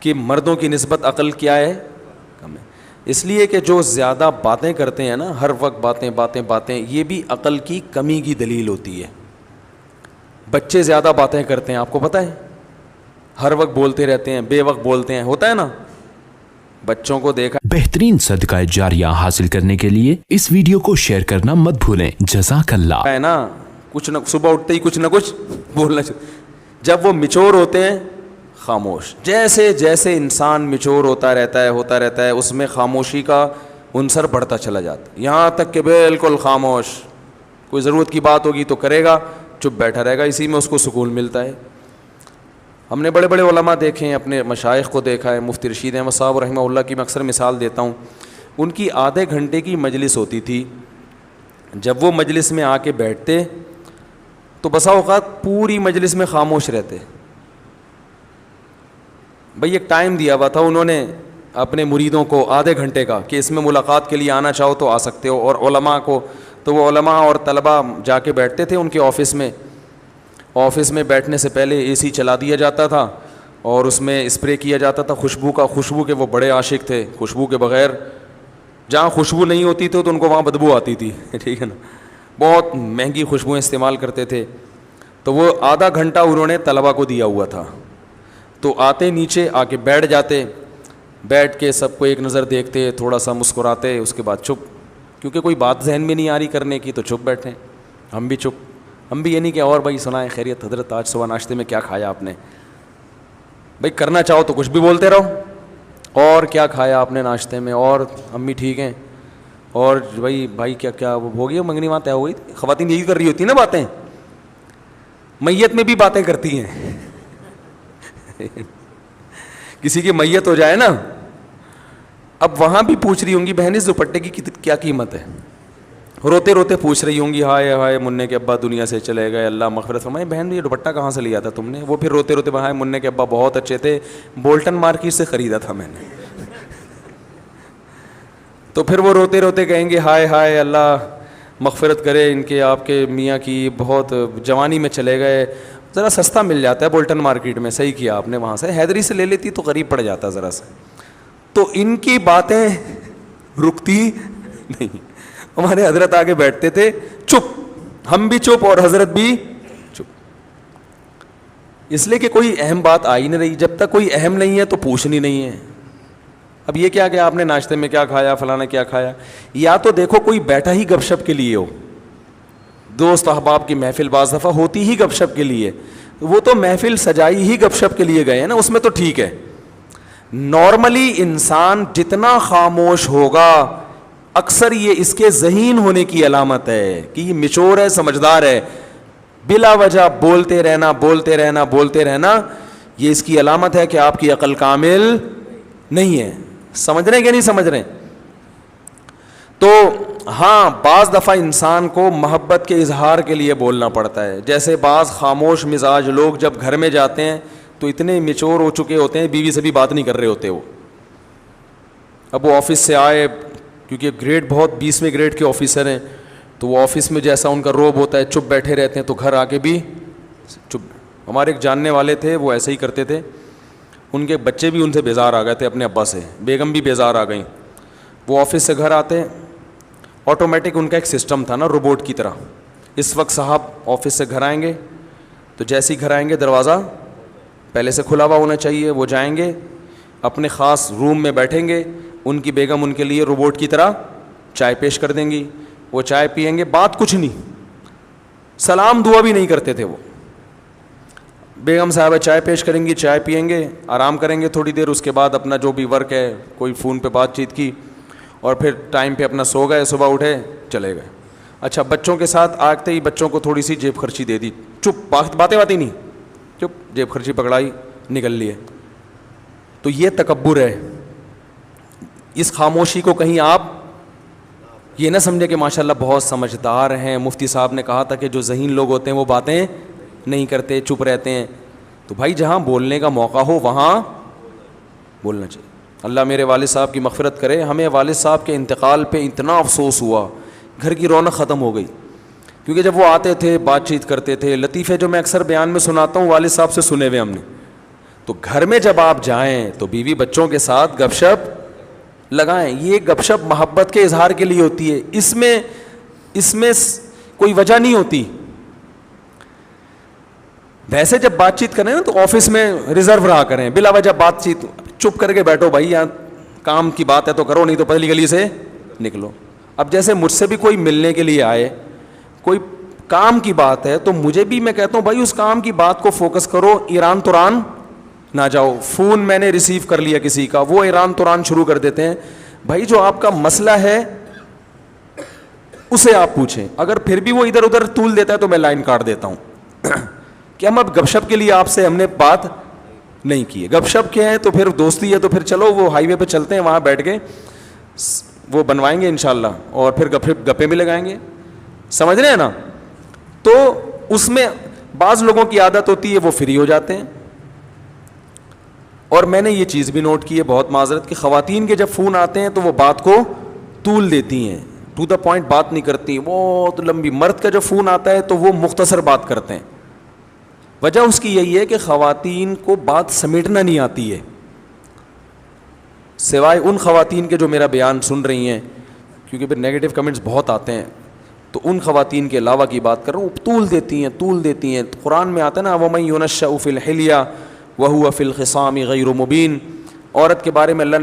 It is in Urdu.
کہ مردوں کی نسبت عقل کیا ہے؟ کم ہے. اس لیے کہ جو زیادہ باتیں کرتے ہیں نا، ہر وقت باتیں باتیں باتیں، یہ بھی عقل کی کمی کی دلیل ہوتی ہے. بچے زیادہ باتیں کرتے ہیں، آپ کو پتہ ہے، ہر وقت بولتے رہتے ہیں، بے وقت بولتے ہیں، ہوتا ہے نا. بچوں کو دیکھا. بہترین صدقہ جاریہ حاصل کرنے کے لیے اس ویڈیو کو شیئر کرنا مت بھولیں. جزاک اللہ. ہے نا، کچھ نہ صبح اٹھتے ہی کچھ نہ کچھ بولنا چاہیے. جب وہ میچور ہوتے ہیں خاموش. جیسے جیسے انسان میچور ہوتا رہتا ہے اس میں خاموشی کا عنصر بڑھتا چلا جاتا ہے، یہاں تک کہ بالکل خاموش. کوئی ضرورت کی بات ہوگی تو کرے گا، چپ بیٹھا رہے گا، اسی میں اس کو سکون ملتا ہے. ہم نے بڑے بڑے علماء دیکھے ہیں، اپنے مشائخ کو دیکھا ہے. مفتی رشید احمد صاحب رحمہ اللہ کی میں اکثر مثال دیتا ہوں. ان کی آدھے گھنٹے کی مجلس ہوتی تھی. جب وہ مجلس میں آ کے بیٹھتے تو بسا اوقات پوری مجلس میں خاموش رہتے. بھئی ایک ٹائم دیا ہوا تھا انہوں نے اپنے مریدوں کو آدھے گھنٹے کا، کہ اس میں ملاقات کے لیے آنا چاہو تو آ سکتے ہو. اور علماء کو تو وہ علماء اور طلباء جا کے بیٹھتے تھے ان کے آفس میں. آفس میں بیٹھنے سے پہلے اے سی چلا دیا جاتا تھا اور اس میں اسپرے کیا جاتا تھا خوشبو کا. خوشبو کے وہ بڑے عاشق تھے. خوشبو کے بغیر جہاں خوشبو نہیں ہوتی تھی تو ان کو وہاں بدبو آتی تھی. ٹھیک ہے نا. بہت مہنگی خوشبوئیں استعمال کرتے تھے. تو وہ آدھا گھنٹہ انہوں نے طلباء کو دیا ہوا تھا. تو آتے نیچے آ کے بیٹھ جاتے، بیٹھ کے سب کو ایک نظر دیکھتے، تھوڑا سا مسکراتے، اس کے بعد چپ. کیونکہ کوئی بات ذہن میں نہیں آ رہی کرنے کی تو چپ بیٹھیں. ہم بھی چپ. ہم بھی یہ نہیں کہ اور بھائی سنائیں خیریت حضرت آج صبح ناشتے میں کیا کھایا آپ نے. بھائی کرنا چاہو تو کچھ بھی بولتے رہو، اور کیا کھایا آپ نے ناشتے میں، اور امی ٹھیک ہیں، اور بھائی کیا وہ ہو گیا منگنی وہاں طے ہو گئی. خواتین یہی کر رہی ہوتی نا باتیں. میت میں بھی باتیں کرتی ہیں. کسی کی میت ہو جائے نا، اب وہاں بھی پوچھ رہی ہوں گی بہن اس دوپٹے کی کیا قیمت ہے. روتے روتے پوچھ رہی ہوں گی ہائے ہائے منع کے ابا دنیا سے چلے گئے اللہ مغفرت فرمائے. بہن یہ دوپٹہ کہاں سے لیا تھا تم نے؟ وہ پھر روتے روتے ہائے منع کے ابا بہت اچھے تھے، بولٹن مارکیٹ سے خریدا تھا میں نے. تو پھر وہ روتے روتے کہیں گے ہائے ہائے اللہ مغفرت کرے ان کے آپ کے میاں کی، بہت جوانی میں چلے گئے. ذرا سستا مل جاتا ہے بولٹن مارکیٹ میں. صحیح کیا آپ نے، وہاں سے حیدری سے لے لیتی تو قریب پڑ جاتا ذرا سا. تو ان کی باتیں رکتی نہیں. ہمارے حضرت آگے بیٹھتے تھے چپ، ہم بھی چپ اور حضرت بھی چپ. اس لیے کہ کوئی اہم بات آئی نہیں رہی. جب تک کوئی اہم نہیں ہے تو پوچھنی نہیں ہے. اب یہ کیا کہ آپ نے ناشتے میں کیا کھایا، فلانا کیا کھایا. یا تو دیکھو کوئی بیٹھا ہی گپ شپ کے لیے ہو. دوست احباب کی محفل بعض دفعہ ہوتی ہی گپ شپ کے لیے، وہ تو محفل سجائی ہی گپ شپ کے لیے گئے ہیں نا، اس میں تو ٹھیک ہے. نارملی انسان جتنا خاموش ہوگا اکثر یہ اس کے ذہین ہونے کی علامت ہے کہ یہ میچور ہے، سمجھدار ہے. بلا وجہ بولتے رہنا یہ اس کی علامت ہے کہ آپ کی عقل کامل نہیں ہے. سمجھ رہے ہیں کہ نہیں سمجھ رہے ہیں؟ تو ہاں بعض دفعہ انسان کو محبت کے اظہار کے لیے بولنا پڑتا ہے. جیسے بعض خاموش مزاج لوگ جب گھر میں جاتے ہیں تو اتنے میچور ہو چکے ہوتے ہیں، بیوی سے بھی بات نہیں کر رہے ہوتے. وہ اب وہ آفس سے آئے، کیونکہ گریڈ بہت 20ویں گریڈ کے آفیسر ہیں، تو وہ آفس میں جیسا ان کا روب ہوتا ہے چپ بیٹھے رہتے ہیں، تو گھر آ کے بھی چپ. ہمارے ایک جاننے والے تھے وہ ایسے ہی کرتے تھے. ان کے بچے بھی ان سے بیزار آ گئے تھے اپنے ابا سے، بیگم بھی بیزار آ گئیں. وہ آفس سے گھر آتے، آٹومیٹک ان کا ایک سسٹم تھا نا روبوٹ کی طرح. اس وقت صاحب آفس سے گھر آئیں گے تو جیسے ہی گھر آئیں گے دروازہ پہلے سے کھلا ہوا ہونا چاہیے. وہ جائیں گے اپنے خاص روم میں بیٹھیں گے، ان کی بیگم ان کے لیے روبوٹ کی طرح چائے پیش کر دیں گی. وہ چائے پئیں گے، بات کچھ نہیں، سلام دعا بھی نہیں کرتے تھے. وہ بیگم صاحبہ چائے پیش کریں گی، چائے پئیں گے، آرام کریں گے تھوڑی دیر. اس کے بعد اپنا جو بھی ورک ہے، کوئی فون پہ بات چیت کی، اور پھر ٹائم پہ اپنا سو گئے، صبح اٹھے چلے گئے. اچھا بچوں کے ساتھ آتے ہی بچوں کو تھوڑی سی جیب خرچی دے دی، چپ، باتیں نہیں، چپ، جیب خرچی پکڑائی، نکل لیے. تو یہ تکبر ہے. اس خاموشی کو کہیں آپ یہ نہ سمجھے کہ ماشاءاللہ بہت سمجھدار ہیں. مفتی صاحب نے کہا تھا کہ جو ذہین لوگ ہوتے ہیں وہ باتیں نہیں کرتے، چپ رہتے ہیں. تو بھائی جہاں بولنے کا موقع ہو وہاں بولنا چاہیے. اللہ میرے والد صاحب کی مغفرت کرے. ہمیں والد صاحب کے انتقال پہ اتنا افسوس ہوا، گھر کی رونق ختم ہو گئی. کیونکہ جب وہ آتے تھے بات چیت کرتے تھے، لطیفے جو میں اکثر بیان میں سناتا ہوں والد صاحب سے سنے ہوئے ہم نے. تو گھر میں جب آپ جائیں تو بیوی بچوں کے ساتھ گپ شپ لگائیں. یہ گپ شپ محبت کے اظہار کے لیے ہوتی ہے, اس میں کوئی وجہ نہیں ہوتی. ویسے جب بات چیت کریں نا تو آفس میں ریزرو رہا کریں, بلا وجہ بات چیت چپ کر کے بیٹھو بھائی, یہاں کام کی بات ہے تو کرو, نہیں تو پتلی گلی سے نکلو. اب جیسے مجھ سے بھی کوئی ملنے کے لیے آئے, کوئی کام کی بات ہے, تو مجھے بھی میں کہتا ہوں بھائی اس کام کی بات کو فوکس کرو, ایران توران نہ جاؤ. فون میں نے ریسیو کر لیا کسی کا, وہ ایران توران شروع کر دیتے ہیں. بھائی جو آپ کا مسئلہ ہے اسے آپ پوچھیں, اگر پھر بھی وہ ادھر ادھر طول دیتا ہے تو میں لائن کاٹ دیتا ہوں کہ ہم اب گپ شپ کے لیے آپ سے ہم نے بات نہیں کی ہے. گپ شپ کیا ہے تو پھر دوستی ہے, تو پھر چلو وہ ہائی وے پہ چلتے ہیں, وہاں بیٹھ کے وہ بنوائیں گے انشاءاللہ, اور پھر گپے بھی لگائیں گے. سمجھ رہے ہیں نا؟ تو اس میں بعض لوگوں کی عادت ہوتی ہے وہ فری ہو جاتے ہیں. اور میں نے یہ چیز بھی نوٹ کی ہے, بہت معذرت, کہ خواتین کے جب فون آتے ہیں تو وہ بات کو طول دیتی ہیں, ٹو دا پوائنٹ بات نہیں کرتی, بہت لمبی. مرد کا جب فون آتا ہے تو وہ مختصر بات کرتے ہیں. وجہ اس کی یہی ہے کہ خواتین کو بات سمیٹنا نہیں آتی ہے, سوائے ان خواتین کے جو میرا بیان سن رہی ہیں, کیونکہ پھر نیگیٹو کمنٹس بہت آتے ہیں, تو ان خواتین کے علاوہ کی بات کر رہا ہوں, طول دیتی ہیں. قرآن میں آتا ہے نا, وَمَن يُنَشَّأُ فِي الْحِلْيَةِ وَهُوَ فِي الْخِصَامِ غَيْرُ مُبِينٍ. عورت کے بارے میں اللہ